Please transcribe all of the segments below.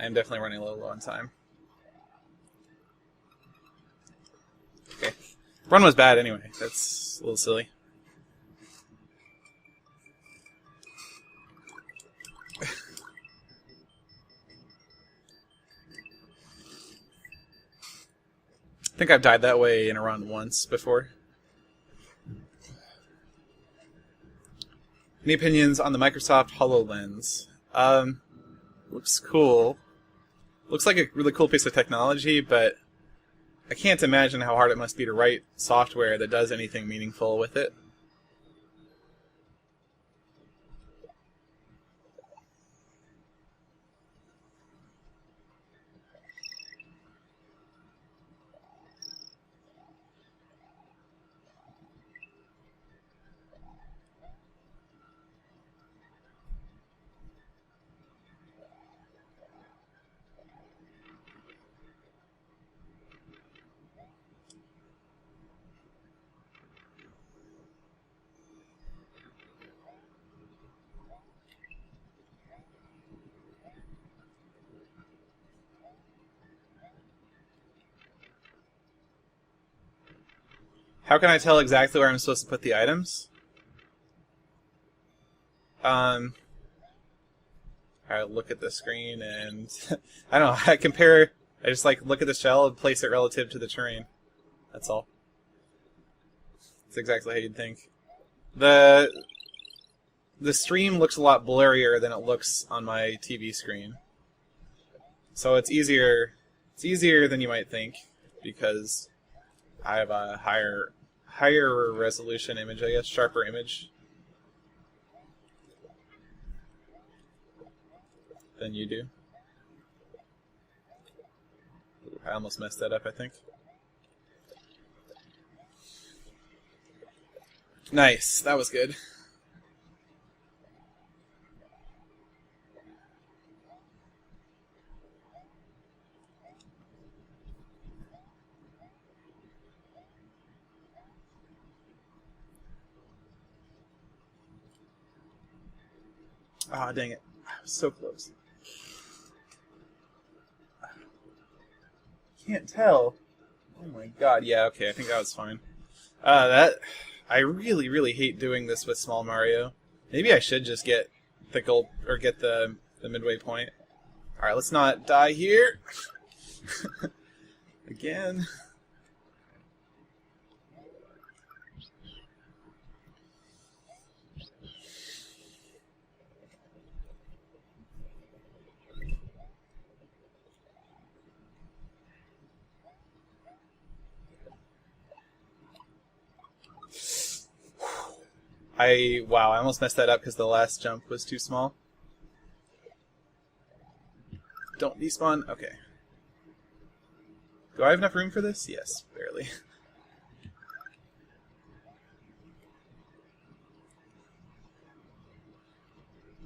I am definitely running a little low on time. Okay. Run was bad anyway. That's a little silly. I think I've died that way in a run once before. Any opinions on the Microsoft HoloLens? Looks cool. Looks like a really cool piece of technology, but I can't imagine how hard it must be to write software that does anything meaningful with it. How can I tell exactly where I'm supposed to put the items? I look at the screen and I don't know. I compare. I just look at the shell and place it relative to the terrain. That's all. That's exactly how you'd think. The stream looks a lot blurrier than it looks on my TV screen. So it's easier. It's easier than you might think because I have a higher resolution image, I guess, sharper image than you do. I almost messed that up, I think. Nice, that was good. Ah, dang it. I was so close. Can't tell. Oh my god, yeah, okay, I think that was fine. I really, really hate doing this with Small Mario. Maybe I should just get the gold, or get the midway point. Alright, let's not die here. Again. Wow, I almost messed that up because the last jump was too small. Don't despawn? Okay. Do I have enough room for this? Yes, barely.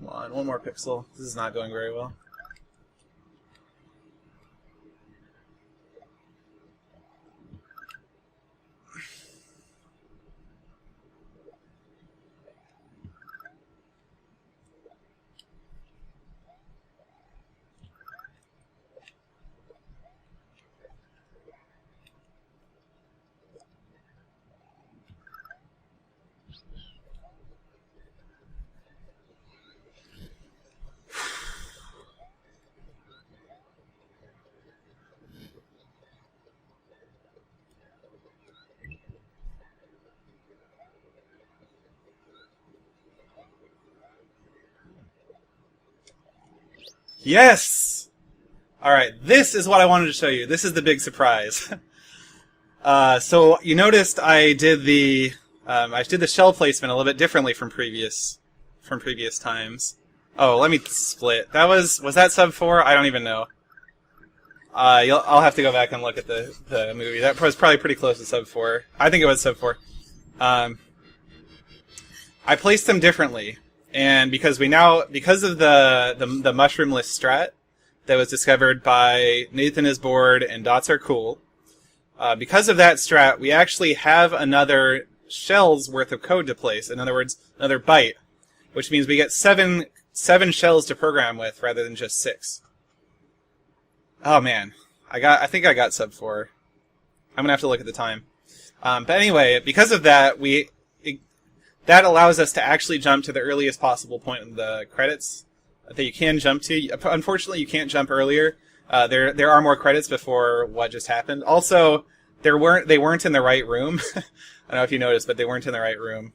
Come on, one more pixel. This is not going very well. Yes! Alright, this is what I wanted to show you. This is the big surprise. So you noticed I did the shell placement a little bit differently from previous times. Oh, let me split. Was that sub 4? I don't even know. I'll have to go back and look at the movie. That was probably pretty close to sub 4. I think it was sub 4. I placed them differently. And because of the mushroomless strat that was discovered by Nathanisbored and DotsAreCooLP, because of that strat, we actually have another shell's worth of code to place. In other words, another byte, which means we get seven shells to program with rather than just 6. Oh man, I think I got sub 4. I'm gonna have to look at the time. But anyway, because of that, that allows us to actually jump to the earliest possible point in the credits that you can jump to. Unfortunately, you can't jump earlier. There are more credits before what just happened. Also, they weren't in the right room. I don't know if you noticed, but they weren't in the right room.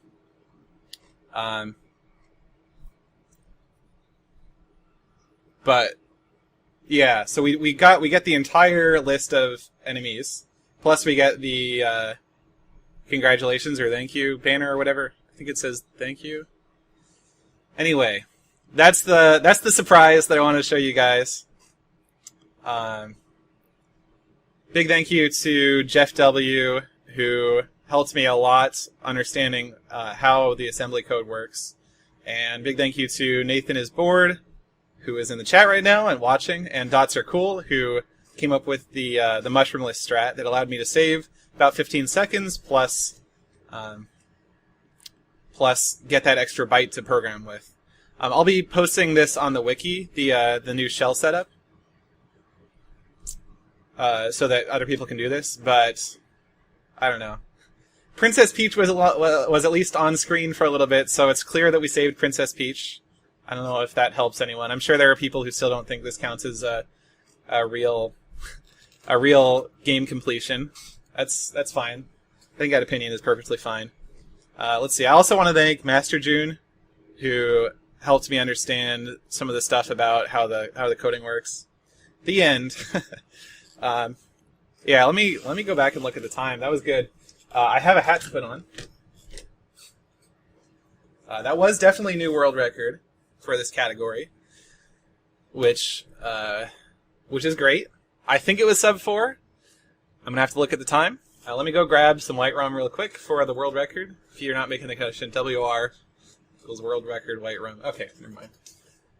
But yeah, so we get the entire list of enemies, plus we get the congratulations or thank you banner or whatever. I think it says thank you. Anyway, that's the surprise that I want to show you guys. Big thank you to Jeff W, who helped me a lot understanding how the assembly code works, and big thank you to Nathanisbored, who is in the chat right now and watching, and DotsAreCooLP, who came up with the mushroomless strat that allowed me to save about 15 seconds plus get that extra byte to program with. I'll be posting this on the wiki, the new shell setup, so that other people can do this. But I don't know. Princess Peach was at least on screen for a little bit, so it's clear that we saved Princess Peach. I don't know if that helps anyone. I'm sure there are people who still don't think this counts as a real game completion. That's fine. I think that opinion is perfectly fine. Let's see. I also want to thank Master June, who helped me understand some of the stuff about how the coding works. The end. Yeah. Let me go back and look at the time. That was good. I have a hat to put on. That was definitely a new world record for this category, which is great. I think it was sub 4. I'm gonna have to look at the time. Let me go grab some white rum real quick for the world record. If you're not making the connection, WR equals world record white rum. Okay, never mind.